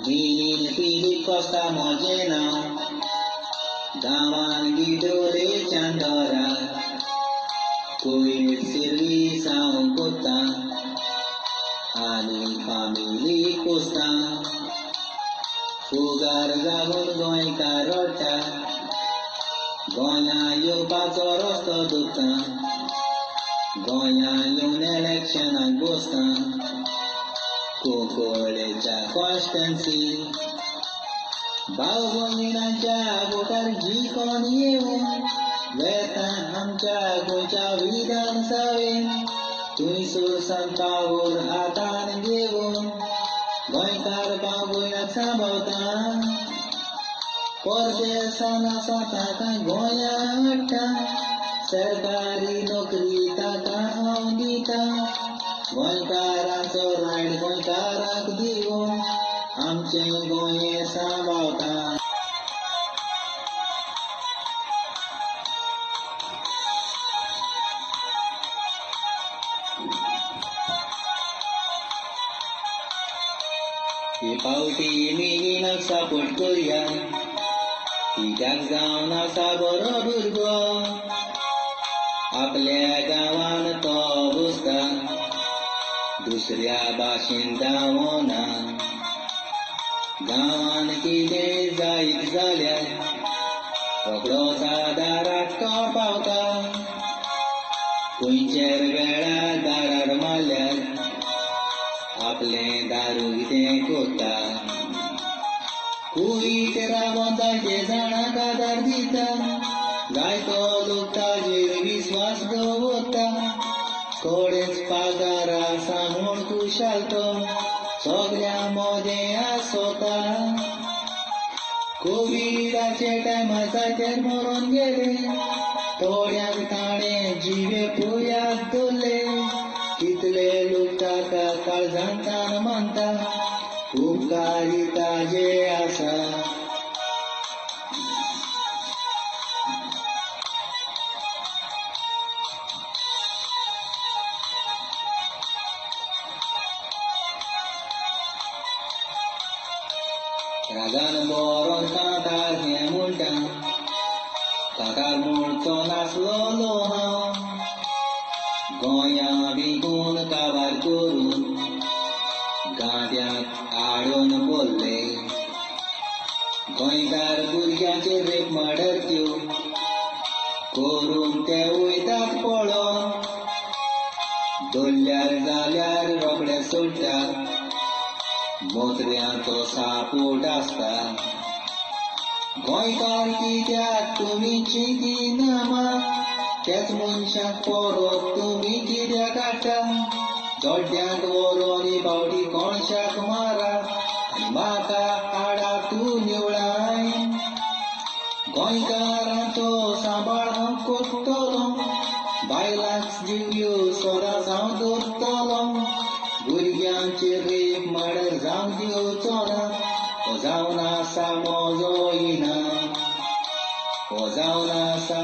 Ginin Philip Costa म्हजें नांव गांवान गिडोले चांदोरा कोयर सिरवी सावन कोत्तां आनी फामिली कोस्तां फुगार जागून गोंयकार रडटा गोंयां येवपाचो रस्तो दुखता गोंयां येवन इलेक्शनाक बसतां कोंकळेच्या कॉन्स्टिट्युएन्सी भाव भयणांच्या भोटार जिखोन येवन वेता आमच्या गोंयच्या विधानसभेन थंयसर संतावूर हातान घेवन गोंयकार भाव भयणाक सांबाळता परदेसान आसा ताका गोंयां हाडटा सरकारी नोकरी ताका हांव दिता गोंयकारांचो रायट गोंयकाराक दिवन आमचें गोंय सांबाळता ही पावटी मिगिनाक सपोर्ट करया कित्याक जावन आसा बरो भुरगो आपल्या गांवान तो बसता दुसऱ्या भाशेन धांवना गांवान कितें जायत जाल्यार रोखडोच दाराक तो पावता खंयचेर वेळार दारार मारल्यार आपलें दारू कितें कोत्ता कुयत रावन ताचे जाणांक आदार दिता जायतो लोक ताजेर विस्वास दवरता थोडेच पगार आसा म्हूण खुशाल तो सगळ्यां मोदें आसोता कोविडाचे टायमार जायते मरून गेले थोड्यांक ताणें जिवे पुयाक दवरले कितले लोक ताका काळजांतान मानता उपकारी ताजे आसा रागान बरोन कांतार हें म्हणटा काकार म्हणचो नासलोलो हांव गोंयां विकून काबार करून गांध्यांक आडोवन बोल्ले गोंयकार भुरग्यांचे रेप मर्डर त्यो करून ते वयतात पळोवन दवरल्यार जाल्यार रोखडे सोडटात मोत्र्यांचो सापोट आसता गोंयकार कित्याक तुमी चिंतिना मात तेच मनशाक परत तुमी कित्याक हाडटा दोड्ड्यांक व्हरोन बावडी कोणशाक मारा आनी म्हाका हाडा तूं निवळाय गोंयकारांचो सांबाळ हांव कोत्तलो बायलांक जिव्यो सदांच हांव दवरतलो भुरग्यांचे रेप मर्डर जावं दिवचो ना हो जावन आसा म्हजो इनाम हो जावन आसा